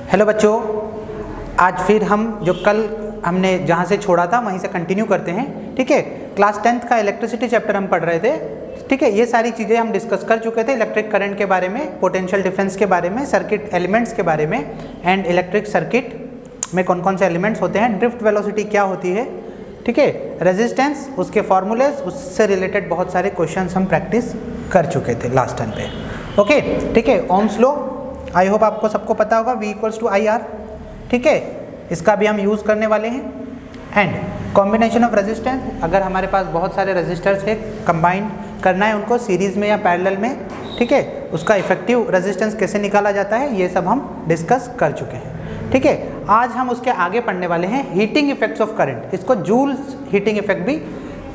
Hello बच्चों, आज फिर हम जो कल हमने जहाँ से छोड़ा था वहीं से कंटिन्यू करते हैं। ठीक है, क्लास 10th का इलेक्ट्रिसिटी चैप्टर हम पढ़ रहे थे। ठीक है, ये सारी चीज़ें हम डिस्कस कर चुके थे, इलेक्ट्रिक करंट के बारे में, पोटेंशियल डिफरेंस के बारे में, सर्किट एलिमेंट्स के बारे में एंड इलेक्ट्रिक सर्किट में कौन कौन से एलिमेंट्स होते हैं, ड्रिफ्ट वेलोसिटी क्या होती है, ठीक है, रेजिस्टेंस, उसके फॉर्मूलेज, उससे रिलेटेड बहुत सारे क्वेश्चंस हम प्रैक्टिस कर चुके थे लास्ट टाइम पे। ओके, ठीक है, ओम्स लॉ आई होप आपको सबको पता होगा, V इक्वल्स टू IR। ठीक है, इसका भी हम यूज़ करने वाले हैं। एंड कॉम्बिनेशन ऑफ रेजिस्टेंस, अगर हमारे पास बहुत सारे रेजिस्टर्स है, कंबाइन करना है उनको सीरीज़ में या पैरेलल में, ठीक है, उसका इफेक्टिव रेजिस्टेंस कैसे निकाला जाता है ये सब हम डिस्कस कर चुके हैं। ठीक है, आज हम उसके आगे पढ़ने वाले हैं हीटिंग इफेक्ट्स ऑफ करंट, इसको जूल्स हीटिंग इफेक्ट भी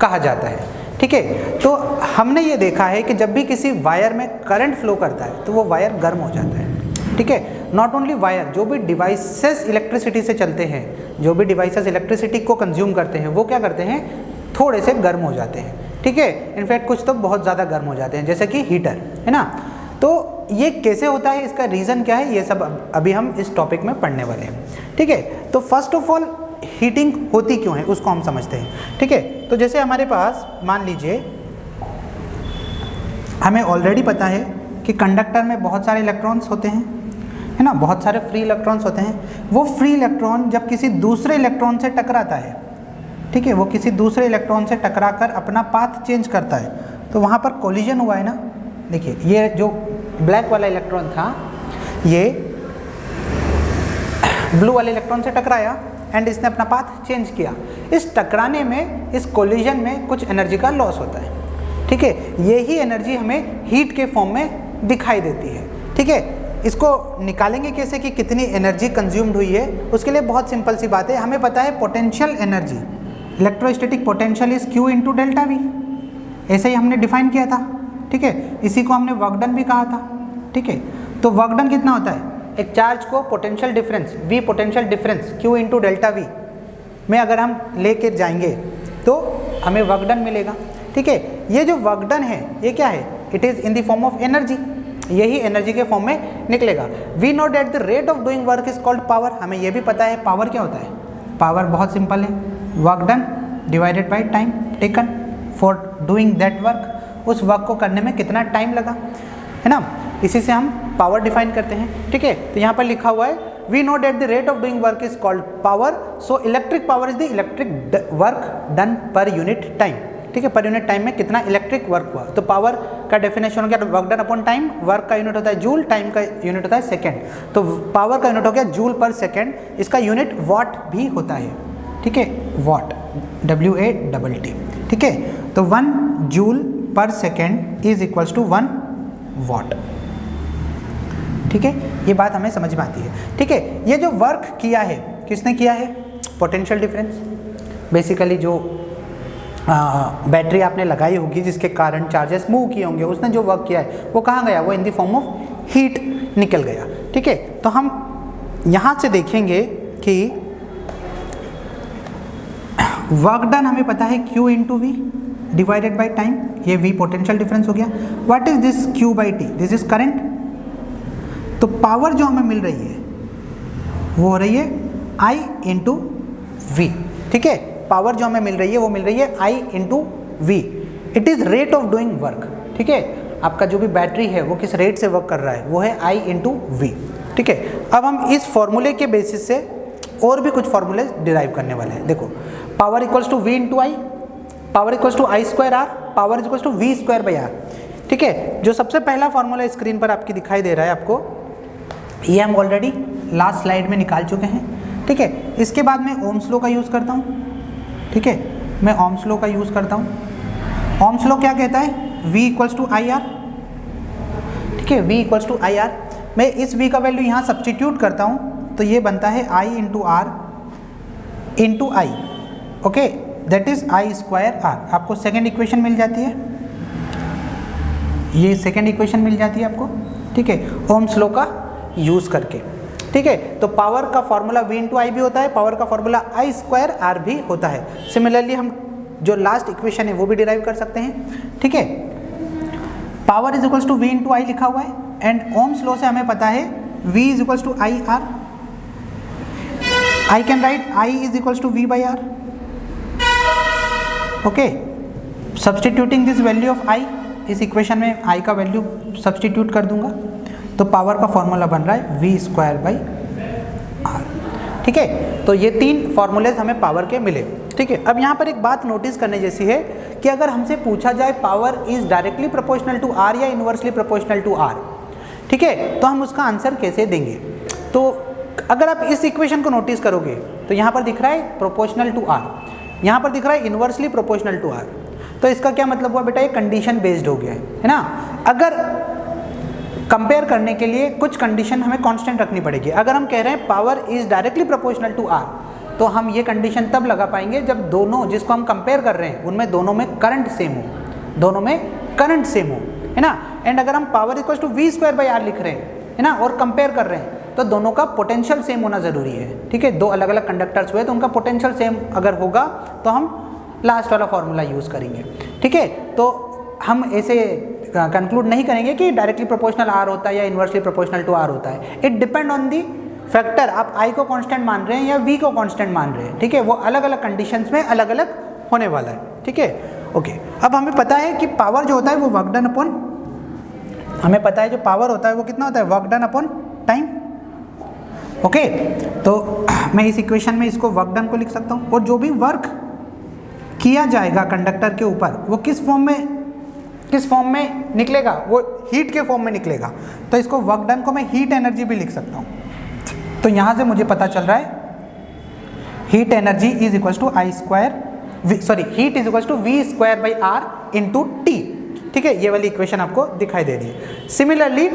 कहा जाता है। ठीक है, तो हमने ये देखा है कि जब भी किसी वायर में करंट फ्लो करता है तो वो वायर गर्म हो जाता है। ठीक है, नॉट ओनली वायर, जो भी डिवाइसेस इलेक्ट्रिसिटी से चलते हैं, जो भी डिवाइसेस इलेक्ट्रिसिटी को कंज्यूम करते हैं, वो क्या करते हैं, थोड़े से गर्म हो जाते हैं। ठीक है, इनफैक्ट कुछ तो बहुत ज़्यादा गर्म हो जाते हैं, जैसे कि हीटर, है ना। तो ये कैसे होता है, इसका रीज़न क्या है, ये सब अभी हम इस टॉपिक में पढ़ने वाले हैं। ठीक है, तो फर्स्ट ऑफ ऑल हीटिंग होती क्यों है उसको हम समझते हैं। ठीक है, तो जैसे हमारे पास मान लीजिए, हमें ऑलरेडी पता है कि कंडक्टर में बहुत सारे इलेक्ट्रॉन्स होते हैं, है ना, बहुत सारे फ्री इलेक्ट्रॉन्स होते हैं। वो फ्री इलेक्ट्रॉन जब किसी दूसरे इलेक्ट्रॉन से टकराता है, ठीक है, वो किसी दूसरे इलेक्ट्रॉन से टकराकर अपना पाथ चेंज करता है, तो वहाँ पर कोलिजन हुआ है ना। देखिए, ये जो ब्लैक वाला इलेक्ट्रॉन था, ये ब्लू वाले इलेक्ट्रॉन से टकराया एंड इसने अपना पाथ चेंज किया। इस टकराने में, इस कोलिजन में कुछ एनर्जी का लॉस होता है। ठीक है, यही एनर्जी हमें हीट के फॉर्म में दिखाई देती है। ठीक है, इसको निकालेंगे कैसे कि कितनी एनर्जी कंज्यूम्ड हुई है, उसके लिए बहुत सिंपल सी बात है, हमें पता है potential energy, electrostatic potential is Q into delta V, ऐसे ही हमने डिफाइन किया था। ठीक है, इसी को हमने वर्क डन भी कहा था। ठीक है, तो वर्क डन कितना होता है, एक चार्ज को potential difference V, potential difference Q into delta V में अगर हम लेके जाएंगे तो हमें वर्क डन मिलेगा। ठीक है, ये जो वर्क डन है ये क्या है, it is in the form of energy, यही एनर्जी के फॉर्म में निकलेगा। We know that the rate of doing work is called power, हमें यह भी पता है पावर क्या होता है। पावर बहुत सिंपल है, work done divided by time taken for doing that work, उस वर्क को करने में कितना टाइम लगा, है ना, इसी से हम पावर डिफाइन करते हैं। ठीक है, तो यहाँ पर लिखा हुआ है we know that the rate of doing work is called power, so electric power is the electric work done per unit time. ठीक है, पर यूनिट टाइम में कितना इलेक्ट्रिक वर्क हुआ, तो पावर का डेफिनेशन हो गया work done upon time, work का यूनिट होता है जूल, टाइम का यूनिट होता है सेकंड, तो पावर का यूनिट हो गया जूल पर सेकंड, इसका यूनिट वॉट भी होता है। ठीक है, वॉट, WATT। ठीक है, तो 1 joule per second is equals to 1 watt. ठीक है, ये बात हमें समझ में आती है। ठीक है, ये जो वर्क किया है किसने किया है, पोटेंशियल डिफरेंस, बेसिकली जो बैटरी आपने लगाई होगी जिसके कारण चार्जेस मूव किए होंगे, उसने जो वर्क किया है वो कहाँ गया, वो इन द फॉर्म ऑफ हीट निकल गया। ठीक है, तो हम यहाँ से देखेंगे कि वर्क डन हमें पता है Q into V divided by time, ये V पोटेंशियल डिफरेंस हो गया। What is this Q by T, this is current. तो पावर जो हमें मिल रही है वो हो रही है I इंटू V। ठीक है, पावर जो हमें मिल रही है वो मिल रही है I into V, it is rate of doing work. ठीक है, आपका जो भी बैटरी है वो किस रेट से वर्क कर रहा है, वो है I इंटू V। ठीक है, अब हम इस फॉर्मूले के बेसिस से और भी कुछ फॉर्मूले डिराइव करने वाले हैं। देखो, power equals to V into I, power equals to I square R, power equals to V square by R। ठीक है, जो सबसे पहला फॉर्मूला स्क्रीन पर आपकी दिखाई दे रहा है आपको, ये हम ऑलरेडी लास्ट स्लाइड में निकाल चुके हैं। ठीक है, इसके बाद मैं ओम्स लॉ का यूज़ करता हूँ। ठीक है, मैं ओम्स लॉ का यूज़ करता हूँ। ओम्स लॉ क्या कहता है, V इक्वल्स टू IR। ठीक है, V इक्वल्स टू IR, मैं इस V का वैल्यू यहाँ सब्सटीट्यूट करता हूँ तो ये बनता है I into R into I। Okay, that is I square R। आपको सेकेंड इक्वेशन मिल जाती है, ये सेकेंड इक्वेशन मिल जाती है आपको। ठीक है, ओम्स लॉ का यूज़ करके। ठीक है, तो पावर का फॉर्मूला V इंटू I भी होता है, पावर का फॉर्मूला I स्क्वायर R भी होता है। सिमिलरली हम जो लास्ट इक्वेशन है वो भी डिराइव कर सकते हैं। ठीक है, power is equals to V into I लिखा हुआ है एंड ओम्स लॉ से हमें पता है V is equals to I R। I can write I is equals to V by R. Okay, substituting this value of I, इस equation में आई का वैल्यू सब्सटीट्यूट कर दूंगा तो पावर का फॉर्मूला बन रहा है वी स्क्वायर बाई आर. ठीक है, तो ये 3 फॉर्मूलेज हमें पावर के मिले. ठीक है, अब यहाँ पर एक बात नोटिस करने जैसी है कि अगर हमसे पूछा जाए power is directly proportional to R या इन्वर्सली प्रोपोर्शनल टू आर, ठीक है, तो हम उसका आंसर कैसे देंगे. तो अगर आप इस इक्वेशन को नोटिस करोगे तो यहाँ पर दिख रहा है प्रोपोर्शनल टू आर, यहाँ पर दिख रहा है इन्वर्सली प्रोपोर्शनल टू आर. तो इसका क्या मतलब हुआ बेटा, ये कंडीशन बेस्ड हो गया है ना. अगर कंपेयर करने के लिए कुछ कंडीशन हमें कांस्टेंट रखनी पड़ेगी. अगर हम कह रहे हैं power is directly proportional to R, तो हम ये कंडीशन तब लगा पाएंगे जब दोनों जिसको हम कंपेयर कर रहे हैं उनमें दोनों में करंट सेम हो, दोनों में करंट सेम हो, है ना. एंड अगर हम power equal to V square by R लिख रहे हैं, है ना, और कंपेयर कर रहे हैं तो दोनों का पोटेंशियल सेम होना ज़रूरी है. ठीक है, 2 अलग अलग कंडक्टर्स हुए तो उनका पोटेंशियल सेम अगर होगा तो हम लास्ट वाला फॉर्मूला यूज़ करेंगे. ठीक है, तो हम ऐसे कंक्लूड नहीं करेंगे कि डायरेक्टली प्रोपोर्शनल आर होता है या इन्वर्सली प्रोपोर्शनल टू आर होता है. It depend on the factor, आप आई को कांस्टेंट मान रहे हैं या वी को कांस्टेंट मान रहे हैं. ठीक है, वो अलग अलग कंडीशंस में अलग अलग होने वाला है. ठीक है, ओके. अब हमें पता है कि पावर जो होता है वो वर्क डन अपॉन, हमें पता है जो पावर होता है वो कितना होता है, work done upon time. Okay, तो मैं इस इक्वेशन में इसको वर्क डन को लिख सकता हूँ, और जो भी वर्क किया जाएगा कंडक्टर के ऊपर वो किस फॉर्म में निकलेगा, वो हीट के फॉर्म में निकलेगा. तो इसको वर्क डन को मैं हीट एनर्जी भी लिख सकता हूँ. तो यहाँ से मुझे पता चल रहा है heat energy is equal to I square, sorry heat is equal to V square by R into T. ठीक है, ये वाली इक्वेशन आपको दिखाई दे रही है. सिमिलरली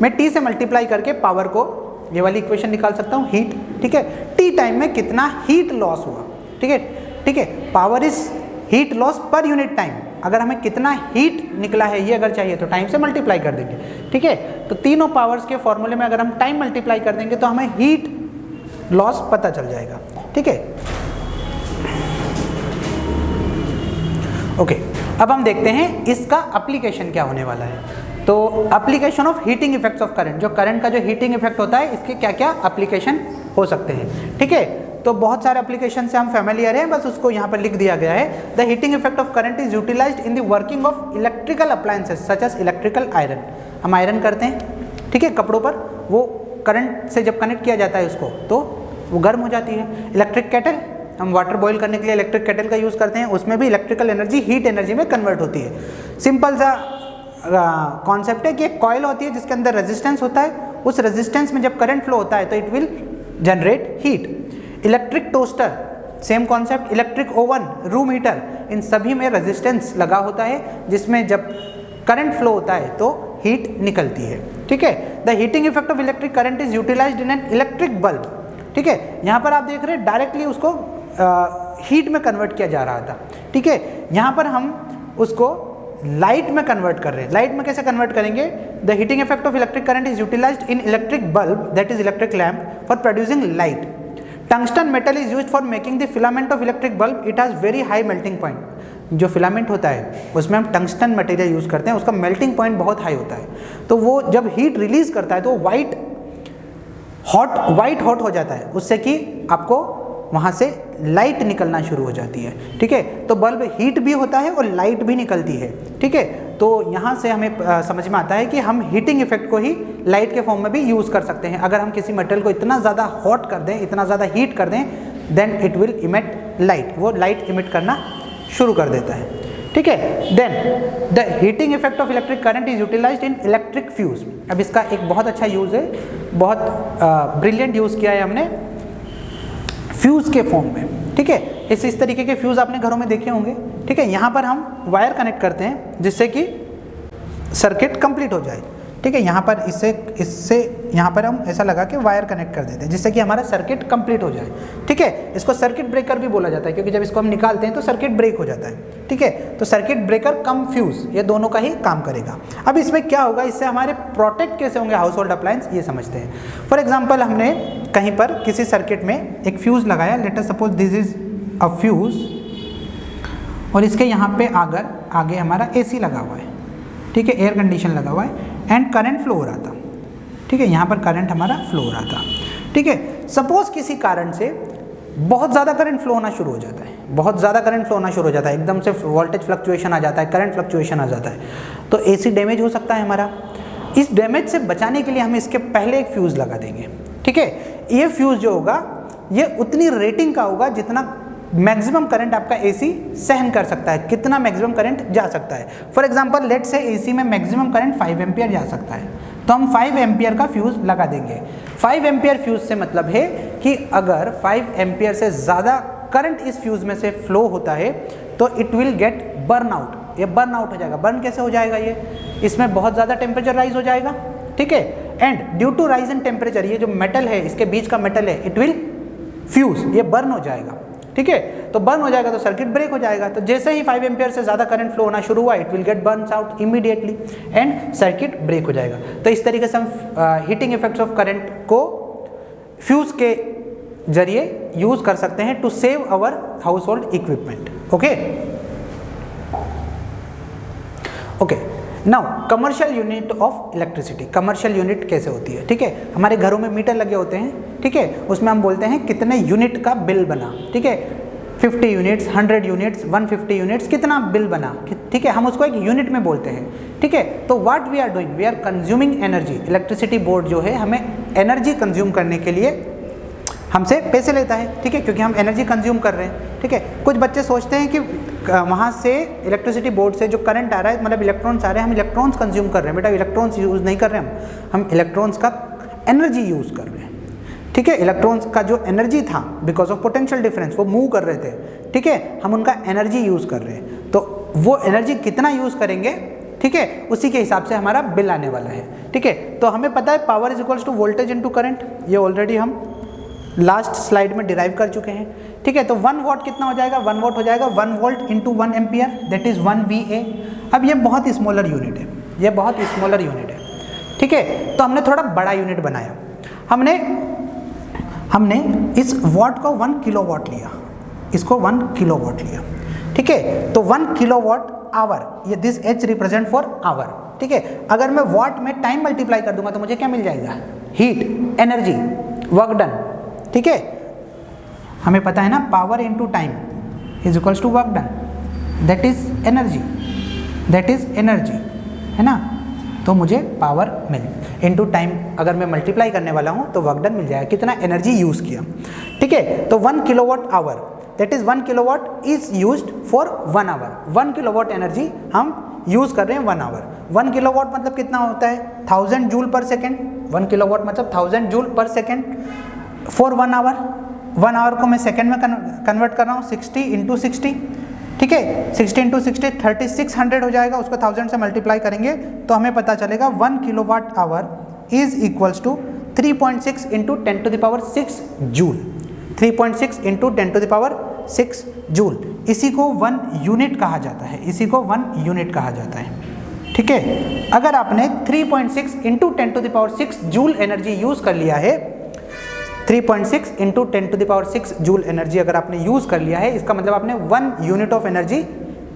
मैं टी से मल्टीप्लाई करके पावर को, ये वाली इक्वेशन निकाल सकता हूँ हीट. ठीक है, टी टाइम में कितना हीट लॉस हुआ. ठीक है, ठीक है, पावर इज हीट लॉस पर यूनिट टाइम. अगर हमें कितना हीट निकला है ये अगर चाहिए तो टाइम से मल्टीप्लाई कर देंगे. ठीक है, तो तीनों पावर्स के फॉर्मूले में अगर हम टाइम मल्टीप्लाई कर देंगे तो हमें हीट लॉस पता चल जाएगा. ठीक है, ओके. अब हम देखते हैं इसका एप्लीकेशन क्या होने वाला है. तो application of heating effects of current, जो करंट का जो हीटिंग इफेक्ट होता है इसके क्या क्या एप्लीकेशन हो सकते हैं. ठीक है, तो बहुत सारे एप्लीकेशन से हम फैमिलियर हैं, बस उसको यहाँ पर लिख दिया गया है. The heating effect of current is utilized in the working of electrical appliances such as electrical iron. हम आयरन करते हैं, ठीक है, कपड़ों पर, वो करंट से जब कनेक्ट किया जाता है उसको तो वो गर्म हो जाती है. इलेक्ट्रिक केटल, हम वाटर बॉईल करने के लिए इलेक्ट्रिक केटल का यूज़ करते हैं, उसमें भी इलेक्ट्रिकल एनर्जी हीट एनर्जी में कन्वर्ट होती है. सिंपल सा कॉन्सेप्ट है कि एक कॉइल होती है जिसके अंदर रेजिस्टेंस होता है, उस रेजिस्टेंस में जब करंट फ्लो होता है तो it will generate heat. Electric toaster same concept, electric oven, room heater, इन सभी में रेजिस्टेंस लगा होता है जिसमें जब करंट फ्लो होता है तो हीट निकलती है. ठीक है, the heating effect of electric current is utilized in an electric bulb. ठीक है, यहाँ पर आप देख रहे हैं डायरेक्टली उसको हीट में कन्वर्ट किया जा रहा था. ठीक है, यहाँ पर हम उसको लाइट में कन्वर्ट कर रहे हैं. लाइट में कैसे कन्वर्ट करेंगे, the heating effect of electric current is utilized in electric bulb that is electric lamp for producing light. Tungsten metal is used for making the filament of electric bulb. It has very high melting point. जो filament होता है उसमें हम tungsten material use करते हैं, उसका melting point बहुत high होता है. तो वो जब हीट रिलीज करता है तो वाइट हॉट हो जाता है, उससे कि आपको वहाँ से लाइट निकलना शुरू हो जाती है. ठीक है, तो बल्ब हीट भी होता है और लाइट भी निकलती है. ठीक है, तो यहाँ से हमें समझ में आता है कि हम हीटिंग इफेक्ट को ही लाइट के फॉर्म में भी यूज़ कर सकते हैं. अगर हम किसी मटेरियल को इतना ज़्यादा हॉट कर दें, इतना ज़्यादा हीट कर दें, then it will emit light, वो लाइट इमिट करना शुरू कर देता है. ठीक है, then the heating effect of electric current is utilized in electric fuse. अब इसका एक बहुत अच्छा यूज़ है, बहुत ब्रिलियंट यूज़ किया है हमने फ्यूज़ के फॉर्म में. ठीक है, इस तरीके के फ्यूज़ आपने घरों में देखे होंगे. ठीक है, यहाँ पर हम वायर कनेक्ट करते हैं जिससे कि सर्किट कंप्लीट हो जाए. ठीक है, यहाँ पर इससे यहाँ पर हम ऐसा लगा के वायर कनेक्ट कर देते हैं जिससे कि हमारा सर्किट कंप्लीट हो जाए. ठीक है, इसको सर्किट ब्रेकर भी बोला जाता है क्योंकि जब इसको हम निकालते हैं तो सर्किट ब्रेक हो जाता है. ठीक है, तो सर्किट ब्रेकर कम फ्यूज़, ये दोनों का ही काम करेगा. अब इसमें क्या होगा, इससे हमारे प्रोटेक्ट कैसे होंगे हाउस होल्ड अप्लायंस, ये समझते हैं. फॉर एग्जाम्पल, हमने कहीं पर किसी सर्किट में एक फ्यूज़ लगाया. Let us suppose this is a fuse और इसके यहाँ पे आगे हमारा AC लगा हुआ है. ठीक है, एयर कंडीशन लगा हुआ है एंड करंट फ्लो हो रहा था. ठीक है, यहाँ पर करंट हमारा फ्लो हो रहा था. ठीक है, सपोज किसी कारण से बहुत ज़्यादा करंट फ्लो होना शुरू हो जाता है, बहुत ज़्यादा करंट फ्लो होना शुरू हो जाता है, एकदम से वोल्टेज फ्लक्चुएशन आ जाता है, करंट फ्लक्चुएशन आ जाता है, तो एसी डैमेज हो सकता है हमारा। इस डैमेज से बचाने के लिए हम इसके पहले एक फ्यूज़ लगा देंगे, ठीक है। ये फ्यूज़ जो होगा ये उतनी रेटिंग का होगा जितना मैक्सिमम करंट आपका एसी सहन कर सकता है, कितना मैक्सिमम करंट जा सकता है। फॉर एग्जांपल लेट से एसी में मैक्सिमम करंट 5 एम्पियर जा सकता है, तो हम 5 एम्पियर का फ्यूज़ लगा देंगे। 5 एम्पियर फ्यूज़ से मतलब है कि अगर 5 एम्पियर से ज़्यादा करंट इस फ्यूज़ में से फ्लो होता है तो it will gate burn out, ये बर्न आउट हो जाएगा। बर्न कैसे हो जाएगा? ये इसमें बहुत ज़्यादा टेम्परेचर राइज हो जाएगा, ठीक है। And due to rise in temperature, ये जो मेटल है इसके बीच का मेटल है, इट विल फ्यूज़, ये बर्न हो जाएगा, ठीक है। तो बर्न हो जाएगा तो सर्किट ब्रेक हो जाएगा। तो जैसे ही 5 एम्पियर से ज़्यादा करंट फ्लो होना शुरू हुआ, it will get burns out immediately and circuit break हो जाएगा। तो इस तरीके से हम हीटिंग इफेक्ट्स ऑफ करंट को फ्यूज़ के जरिए यूज़ कर सकते हैं to save our household equipment. Okay okay, now commercial unit of electricity. Commercial unit कैसे होती है? ठीक है, हमारे घरों में मीटर लगे होते हैं, ठीक है, उसमें हम बोलते हैं कितने यूनिट का बिल बना, ठीक है, 50 यूनिट्स, 100 यूनिट्स, 150 यूनिट्स, कितना बिल बना, ठीक है, हम उसको एक यूनिट में बोलते हैं, ठीक है। तो what we are doing, we are consuming energy. Electricity board जो है हमें एनर्जी कंज्यूम करने के लिए हमसे पैसे लेता है, ठीक है, क्योंकि हम एनर्जी कंज्यूम कर रहे हैं, ठीक है। कुछ बच्चे सोचते हैं कि वहाँ से इलेक्ट्रिसिटी बोर्ड से जो करंट आ रहा है, मतलब इलेक्ट्रॉन्स आ रहे हैं, हम इलेक्ट्रॉन्स कंज्यूम कर रहे हैं। बेटा इलेक्ट्रॉन्स यूज़ नहीं कर रहे हैं, हम इलेक्ट्रॉन्स का एनर्जी यूज़ कर रहे हैं, ठीक है। इलेक्ट्रॉन्स का जो एनर्जी था बिकॉज ऑफ पोटेंशियल डिफरेंस, वो मूव कर रहे थे, ठीक है, हम उनका एनर्जी यूज़ कर रहे हैं। तो वो एनर्जी कितना यूज़ करेंगे, ठीक है, उसी के हिसाब से हमारा बिल आने वाला है, ठीक है। तो हमें पता है power is equals to voltage into current, ये ऑलरेडी हम लास्ट स्लाइड में डिराइव कर चुके हैं, ठीक है। तो 1 वॉट कितना हो जाएगा? 1 वॉट हो जाएगा 1 volt into 1 ampere, that is 1 VA। अब ये बहुत स्मॉलर यूनिट है, ये बहुत स्मॉलर यूनिट है, ठीक है। तो हमने थोड़ा बड़ा यूनिट बनाया, हमने इस वॉट को 1 किलोवाट लिया, इसको 1 किलोवाट लिया, ठीक है। तो 1 किलोवाट आवर, ये this H represent for hour, ठीक है। अगर मैं वॉट में टाइम मल्टीप्लाई कर दूंगा तो मुझे क्या मिल जाएगा? हीट, एनर्जी, वर्क डन, ठीक है। हमें पता है ना, power into time is equals to work done, that is energy, that is energy, है ना। तो मुझे पावर मिल इनटू टाइम अगर मैं मल्टीप्लाई करने वाला हूँ तो वर्क डन मिल जाएगा, कितना एनर्जी यूज़ किया, ठीक है। तो 1 kilowatt hour, that is 1 kilowatt is used for 1 hour. 1 kilowatt energy हम यूज़ कर रहे हैं 1 आवर। 1 किलोवाट मतलब कितना होता है? 1000 जूल पर सेकेंड। 1 किलोवाट मतलब 1000 joule per second for 1 hour. 1 our को मैं सेकेंड में कन्वर्ट कर रहा हूँ, 60 इंटू 60, ठीक है, 60 इंटू 60 3600 हो जाएगा। उसको 1000 से मल्टीप्लाई करेंगे तो हमें पता चलेगा 1 kilowatt hour is equals to 3.6 into 10 to the power 6 joule. 3.6 into 10 to the power 6 joule, इसी को 1 यूनिट कहा जाता है, इसी को 1 यूनिट कहा जाता है, ठीक है। अगर आपने 3.6 into 10 to the power 6 joule energy use कर लिया है, 3.6 into 10 to the power 6 joule energy अगर आपने यूज़ कर लिया है, इसका मतलब आपने 1 यूनिट ऑफ एनर्जी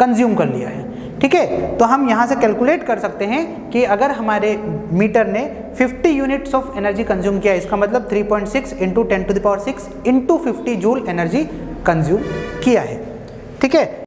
कंज्यूम कर लिया है, ठीक है। तो हम यहाँ से कैलकुलेट कर सकते हैं कि अगर हमारे मीटर ने 50 यूनिट्स ऑफ एनर्जी कंज्यूम किया, इसका मतलब 3.6 into 10 to the power 6 into 50 joule energy consume किया है, ठीक है।